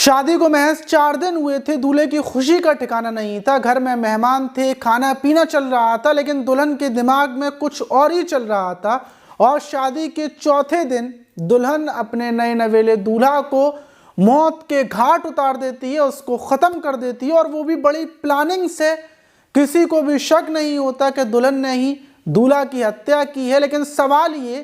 शादी को महज 4 दिन हुए थे। दूल्हे की खुशी का ठिकाना नहीं था। घर में मेहमान थे, खाना पीना चल रहा था, लेकिन दुल्हन के दिमाग में कुछ और ही चल रहा था। और शादी के चौथे दिन दुल्हन अपने नए नवेले दूल्हा को मौत के घाट उतार देती है, उसको ख़त्म कर देती है, और वो भी बड़ी प्लानिंग से। किसी को भी शक नहीं होता कि दुल्हन ने ही दूल्हा की हत्या की है। लेकिन सवाल ये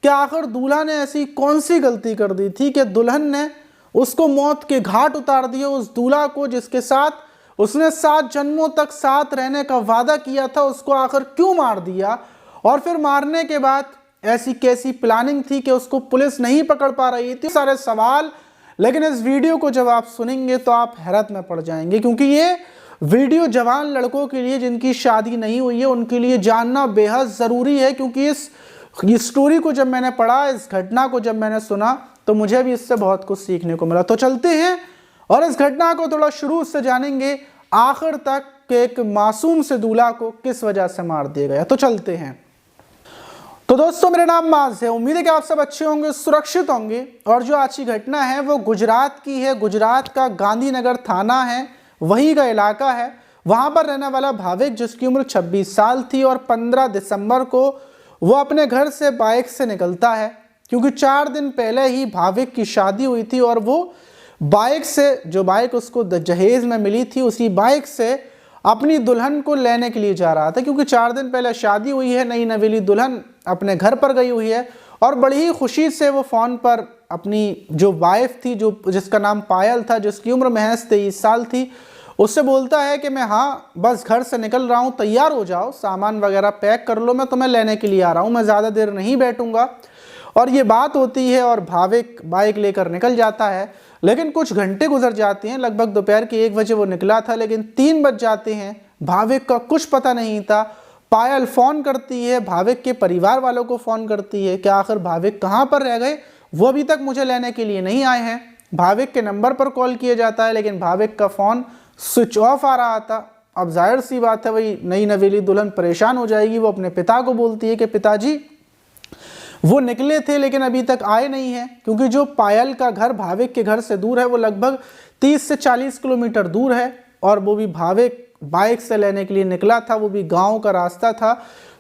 कि आखिर दूल्हा ने ऐसी कौन सी गलती कर दी थी कि दुल्हन ने उसको मौत के घाट उतार दिया, उस दूल्हा को जिसके साथ उसने 7 जन्मों तक साथ रहने का वादा किया था, उसको आखिर क्यों मार दिया? और फिर मारने के बाद ऐसी कैसी प्लानिंग थी कि उसको पुलिस नहीं पकड़ पा रही थी? सारे सवाल। लेकिन इस वीडियो को जब आप सुनेंगे तो आप हैरत में पड़ जाएंगे, क्योंकि ये वीडियो जवान लड़कों के लिए जिनकी शादी नहीं हुई है उनके लिए जानना बेहद ज़रूरी है। क्योंकि इस स्टोरी को जब मैंने पढ़ा, इस घटना को जब मैंने सुना, तो मुझे भी इससे बहुत कुछ सीखने को मिला। तो चलते हैं और इस घटना को थोड़ा शुरू से जानेंगे आखिर तक कि एक मासूम से दूल्हा को किस वजह से मार दिया गया। तो चलते हैं। तो दोस्तों, मेरा नाम माज है। उम्मीद है कि आप सब अच्छे होंगे, सुरक्षित होंगे। और जो आज की घटना है वो गुजरात की है। गुजरात का गांधीनगर थाना है, वही का इलाका है। वहाँ पर रहने वाला भाविक, जिसकी उम्र 26 साल थी, और 15 दिसंबर को वो अपने घर से बाइक से निकलता है, क्योंकि 4 दिन पहले ही भाविक की शादी हुई थी। और वो बाइक से, जो बाइक उसको जहेज में मिली थी, उसी बाइक से अपनी दुल्हन को लेने के लिए जा रहा था। क्योंकि 4 दिन पहले शादी हुई है, नई नवेली दुल्हन अपने घर पर गई हुई है, और बड़ी ही खुशी से वो फ़ोन पर अपनी जो वाइफ थी, जिसका नाम पायल था, जिसकी उम्र महज 23 साल थी, उससे बोलता है कि मैं हाँ बस घर से निकल रहा हूँ, तैयार हो जाओ, सामान वगैरह पैक कर लो, मैं तुम्हें लेने के लिए आ रहा हूँ, मैं ज़्यादा देर नहीं बैठूँगा। और ये बात होती है और भाविक बाइक लेकर निकल जाता है। लेकिन कुछ घंटे गुजर जाते हैं, लगभग दोपहर के 1 बजे वो निकला था, लेकिन 3 बज जाते हैं। भाविक का कुछ पता नहीं था। पायल फ़ोन करती है, भाविक के परिवार वालों को फ़ोन करती है कि आखिर भाविक कहाँ पर रह गए, वो अभी तक मुझे लेने के लिए नहीं आए हैं। भाविक के नंबर पर कॉल किया जाता है, लेकिन भाविक का फ़ोन स्विच ऑफ आ रहा था। अब जाहिर सी बात है, वही नई नवेली दुल्हन परेशान हो जाएगी। वो अपने पिता को बोलती है कि पिताजी, वो निकले थे लेकिन अभी तक आए नहीं हैं। क्योंकि जो पायल का घर भाविक के घर से दूर है, वो लगभग 30 से 40 किलोमीटर दूर है, और वो भी भाविक बाइक से लेने के लिए निकला था, वो भी गांव का रास्ता था।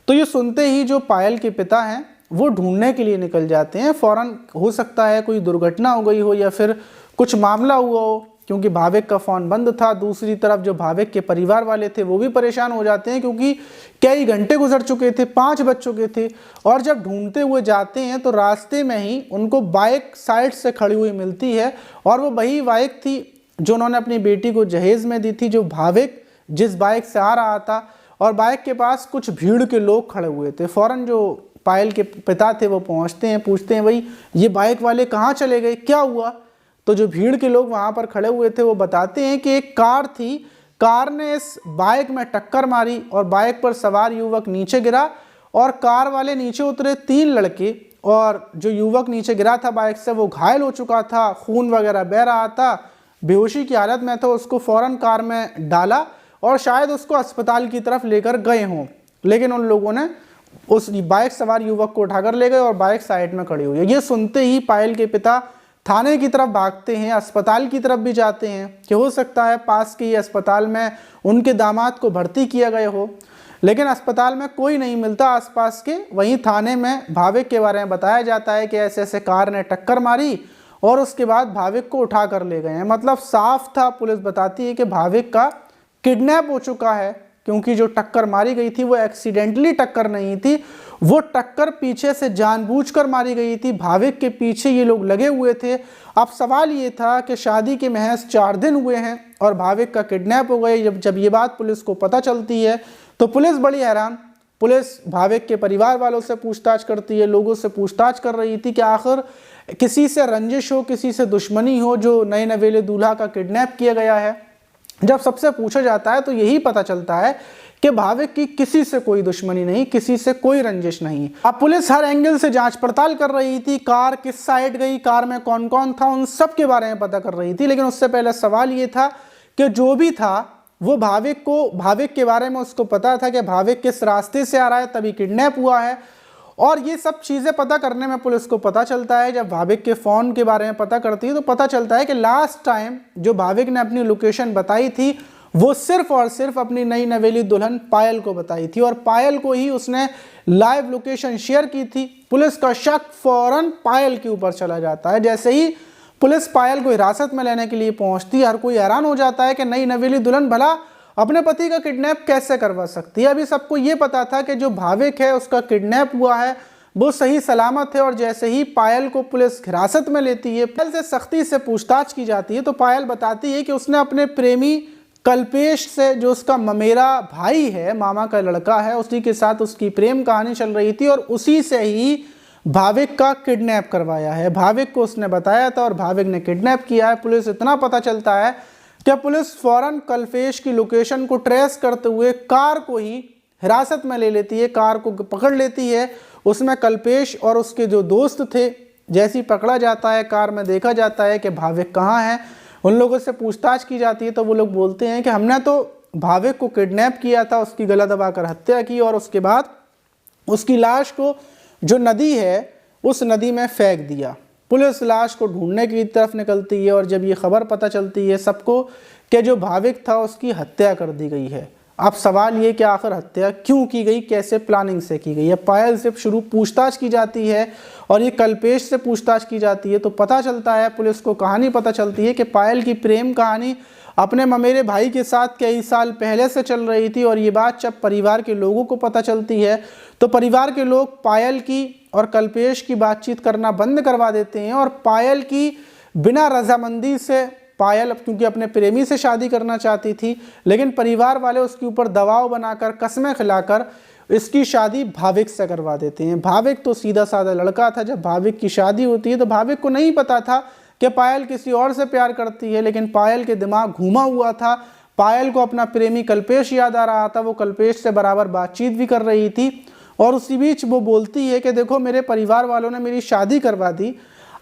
तो ये सुनते ही जो पायल के पिता हैं वो ढूंढने के लिए निकल जाते हैं फ़ौरन। हो सकता है कोई दुर्घटना हो गई हो या फिर कुछ मामला हुआ हो, क्योंकि भाविक का फ़ोन बंद था। दूसरी तरफ जो भाविक के परिवार वाले थे वो भी परेशान हो जाते हैं, क्योंकि कई घंटे गुजर चुके थे, 5 बज चुके थे। और जब ढूंढते हुए जाते हैं तो रास्ते में ही उनको बाइक साइड से खड़ी हुई मिलती है, और वो वही बाइक थी जो उन्होंने अपनी बेटी को जहेज़ में दी थी, जो भाविक जिस बाइक से आ रहा था। और बाइक के पास कुछ भीड़ के लोग खड़े हुए थे। फ़ौरन जो पायल के पिता थे वो पहुँचते हैं, पूछते हैं भाई ये बाइक वाले कहाँ चले गए, क्या हुआ? तो जो भीड़ के लोग वहाँ पर खड़े हुए थे वो बताते हैं कि एक कार थी, कार ने इस बाइक में टक्कर मारी और बाइक पर सवार युवक नीचे गिरा, और कार वाले नीचे उतरे 3 लड़के, और जो युवक नीचे गिरा था बाइक से वो घायल हो चुका था, खून वगैरह बह रहा था, बेहोशी की हालत में था। उसको फ़ौरन कार में डाला और शायद उसको अस्पताल की तरफ लेकर गए हों, लेकिन उन लोगों ने उस बाइक सवार युवक को उठाकर ले गए और बाइक साइड में खड़ी हुई है। ये सुनते ही पायल के पिता थाने की तरफ भागते हैं, अस्पताल की तरफ भी जाते हैं कि हो सकता है पास के ही अस्पताल में उनके दामाद को भर्ती किया गया हो। लेकिन अस्पताल में कोई नहीं मिलता आसपास के। वहीं थाने में भाविक के बारे में बताया जाता है कि ऐसे ऐसे कार ने टक्कर मारी और उसके बाद भाविक को उठा कर ले गए हैं। मतलब साफ था, पुलिस बताती है कि भाविक का किडनैप हो चुका है, क्योंकि जो टक्कर मारी गई थी वो एक्सीडेंटली टक्कर नहीं थी, वो टक्कर पीछे से जानबूझकर मारी गई थी। भाविक के पीछे ये लोग लगे हुए थे। अब सवाल ये था कि शादी के महज 4 दिन हुए हैं और भाविक का किडनैप हो गए। जब ये बात पुलिस को पता चलती है तो पुलिस बड़ी हैरान। पुलिस भाविक के परिवार वालों से पूछताछ करती है, लोगों से पूछताछ कर रही थी कि आखिर किसी से रंजिश हो, किसी से दुश्मनी हो, जो नए नवेले दूल्हा का किडनैप किया गया है। जब सबसे पूछा जाता है तो यही पता चलता है कि भाविक की किसी से कोई दुश्मनी नहीं, किसी से कोई रंजिश नहीं। अब पुलिस हर एंगल से जांच पड़ताल कर रही थी, कार किस साइड गई, कार में कौन कौन था, उन सब के बारे में पता कर रही थी। लेकिन उससे पहले सवाल ये था कि जो भी था वो भाविक के बारे में उसको पता था कि भाविक किस रास्ते से आ रहा है, तभी किडनैप हुआ है। और ये सब चीज़ें पता करने में पुलिस को पता चलता है, जब भाविक के फ़ोन के बारे में पता करती है तो पता चलता है कि लास्ट टाइम जो भाविक ने अपनी लोकेशन बताई थी वो सिर्फ और सिर्फ अपनी नई नवेली दुल्हन पायल को बताई थी और पायल को ही उसने लाइव लोकेशन शेयर की थी। पुलिस का शक फौरन पायल के ऊपर चला जाता है। जैसे ही पुलिस पायल को हिरासत में लेने के लिए पहुंचती है, हर कोई हैरान हो जाता है कि नई नवेली दुल्हन भला अपने पति का किडनैप कैसे करवा सकती है। अभी सबको ये पता था कि जो भाविक है उसका किडनैप हुआ है, वो सही सलामत है। और जैसे ही पायल को पुलिस हिरासत में लेती है, पायल से सख्ती से पूछताछ की जाती है तो पायल बताती है कि उसने अपने प्रेमी कल्पेश से, जो उसका ममेरा भाई है, मामा का लड़का है, उसी के साथ उसकी प्रेम कहानी चल रही थी और उसी से ही भाविक का किडनैप करवाया है। भाविक को उसने बताया था और भाविक ने किडनैप किया है। पुलिस इतना पता चलता है कि पुलिस फौरन कल्पेश की लोकेशन को ट्रेस करते हुए कार को ही हिरासत में ले लेती है, कार को पकड़ लेती है। उसमें कल्पेश और उसके जो दोस्त थे, जैसे ही पकड़ा जाता है कार में देखा जाता है कि भाविक कहाँ है, उन लोगों से पूछताछ की जाती है तो वो लोग बोलते हैं कि हमने तो भाविक को किडनैप किया था, उसकी गला दबाकर हत्या की और उसके बाद उसकी लाश को जो नदी है उस नदी में फेंक दिया। पुलिस लाश को ढूंढने की तरफ निकलती है और जब ये खबर पता चलती है सबको कि जो भाविक था उसकी हत्या कर दी गई है। अब सवाल ये कि आखिर हत्या क्यों की गई, कैसे प्लानिंग से की गई है। पायल से शुरू पूछताछ की जाती है और ये कल्पेश से पूछताछ की जाती है तो पता चलता है, पुलिस को कहानी पता चलती है कि पायल की प्रेम कहानी अपने ममेरे भाई के साथ कई साल पहले से चल रही थी। और ये बात जब परिवार के लोगों को पता चलती है तो परिवार के लोग पायल की और कल्पेश की बातचीत करना बंद करवा देते हैं और पायल की बिना रजामंदी से, पायल क्योंकि अपने प्रेमी से शादी करना चाहती थी, लेकिन परिवार वाले उसके ऊपर दबाव बनाकर, कस्में खिलाकर इसकी शादी भाविक से करवा देते हैं। भाविक तो सीधा साधा लड़का था। जब भाविक की शादी होती है तो भाविक को नहीं पता था कि पायल किसी और से प्यार करती है, लेकिन पायल के दिमाग घूमा हुआ था। पायल को अपना प्रेमी कल्पेश याद आ रहा था, वो कल्पेश से बराबर बातचीत भी कर रही थी और उसी बीच वो बोलती है कि देखो मेरे परिवार वालों ने मेरी शादी करवा दी,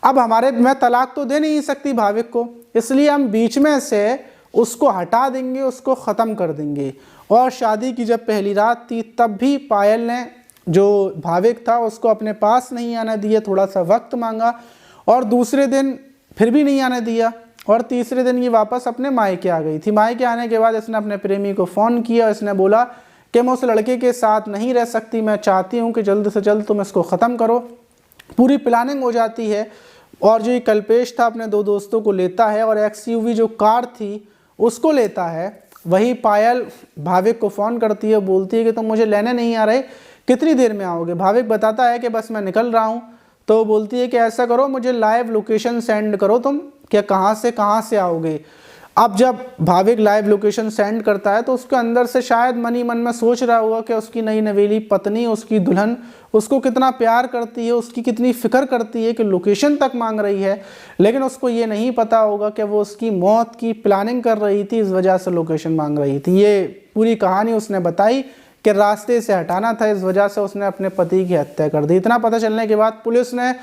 अब मैं तलाक तो दे नहीं सकती भाविक को, इसलिए हम बीच में से उसको हटा देंगे, उसको ख़त्म कर देंगे। और शादी की जब पहली रात थी तब भी पायल ने, जो भाविक था, उसको अपने पास नहीं आने दिया, थोड़ा सा वक्त मांगा और दूसरे दिन फिर भी नहीं आने दिया और तीसरे दिन ये वापस अपने मायके आ गई थी। मायके आने के बाद इसने अपने प्रेमी को फ़ोन किया, इसने बोला कि मैं उस लड़के के साथ नहीं रह सकती, मैं चाहती हूँ कि जल्द से जल्द तुम इसको ख़त्म करो। पूरी प्लानिंग हो जाती है और जो ये कल्पेश था अपने दो दोस्तों को लेता है और XUV जो कार थी उसको लेता है। वही पायल भाविक को फ़ोन करती है, बोलती है कि तुम मुझे लेने नहीं आ रहे, कितनी देर में आओगे। भाविक बताता है कि बस मैं निकल रहा हूँ। तो बोलती है कि ऐसा करो, मुझे लाइव लोकेशन सेंड करो तुम, क्या कहाँ से आओगे। अब जब भाविक लाइव लोकेशन सेंड करता है तो उसके अंदर से शायद मन ही मन में सोच रहा होगा कि उसकी नई नवेली पत्नी, उसकी दुल्हन उसको कितना प्यार करती है, उसकी कितनी फ़िक्र करती है कि लोकेशन तक मांग रही है। लेकिन उसको ये नहीं पता होगा कि वो उसकी मौत की प्लानिंग कर रही थी, इस वजह से लोकेशन मांग रही थी। ये पूरी कहानी उसने बताई कि रास्ते से हटाना था, इस वजह से उसने अपने पति की हत्या कर दी। इतना पता चलने के बाद पुलिस ने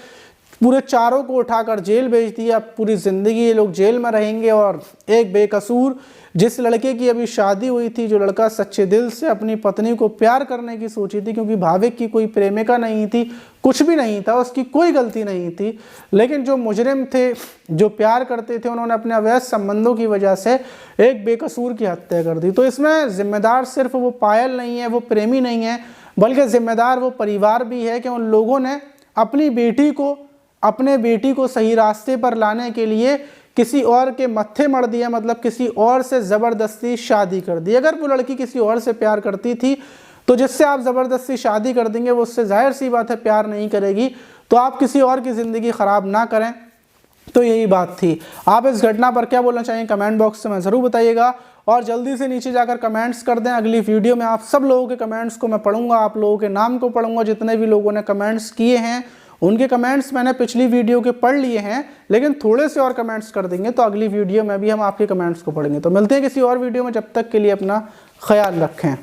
पूरे चारों को उठाकर जेल भेज दिया। पूरी ज़िंदगी ये लोग जेल में रहेंगे और एक बेकसूर जिस लड़के की अभी शादी हुई थी, जो लड़का सच्चे दिल से अपनी पत्नी को प्यार करने की सोची थी, क्योंकि भाविक की कोई प्रेमिका नहीं थी, कुछ भी नहीं था, उसकी कोई गलती नहीं थी, लेकिन जो मुजरिम थे, जो प्यार करते थे, उन्होंने अपने अवैध संबंधों की वजह से एक बेकसूर की हत्या कर दी। तो इसमें जिम्मेदार सिर्फ वो पायल नहीं है, वो प्रेमी नहीं है, बल्कि जिम्मेदार वो परिवार भी है कि उन लोगों ने अपने बेटी को सही रास्ते पर लाने के लिए किसी और के मत्थे मढ़ दिया, मतलब किसी और से ज़बरदस्ती शादी कर दी। अगर वो लड़की किसी और से प्यार करती थी तो जिससे आप ज़बरदस्ती शादी कर देंगे वो उससे जाहिर सी बात है प्यार नहीं करेगी, तो आप किसी और की ज़िंदगी ख़राब ना करें। तो यही बात थी। आप इस घटना पर क्या बोलना चाहिए कमेंट बॉक्स में ज़रूर बताइएगा और जल्दी से नीचे जाकर कमेंट्स कर दें। अगली वीडियो में आप सब लोगों के कमेंट्स को मैं पढ़ूंगा, आप लोगों के नाम को पढ़ूंगा, जितने भी लोगों ने कमेंट्स किए हैं उनके कमेंट्स मैंने पिछली वीडियो के पढ़ लिए हैं, लेकिन थोड़े से और कमेंट्स कर देंगे तो अगली वीडियो में भी हम आपके कमेंट्स को पढ़ेंगे। तो मिलते हैं किसी और वीडियो में, जब तक के लिए अपना ख्याल रखें।